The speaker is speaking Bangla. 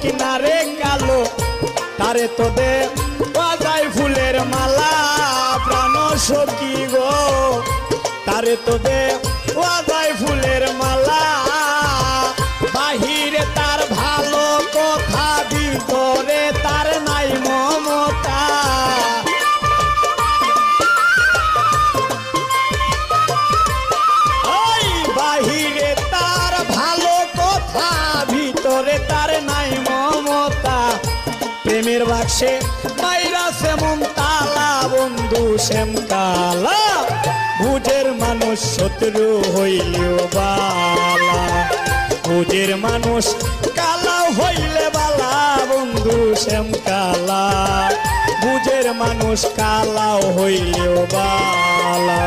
কিনারে কালো তারে তো দে বাজাই ফুলের মালা প্রাণ সখী গো তারে তো দে বাজাই ফুলের মালা বাহিরে তার ভালো কথা ভিতরে তার নাই মমতা ওই বাহিরে তার ভালো কথা ভিতরে তার নাই মমতা প্রেমের বাক্সে মাইরা সেমন তালা বন্ধু শ্যাম কালা বুঝের মানুষ শত্রু হইলেও বালা বুঝের মানুষ কালা হইলে বালা বন্ধু শ্যাম কালা বুঝের মানুষ কালাও হইলেও বালা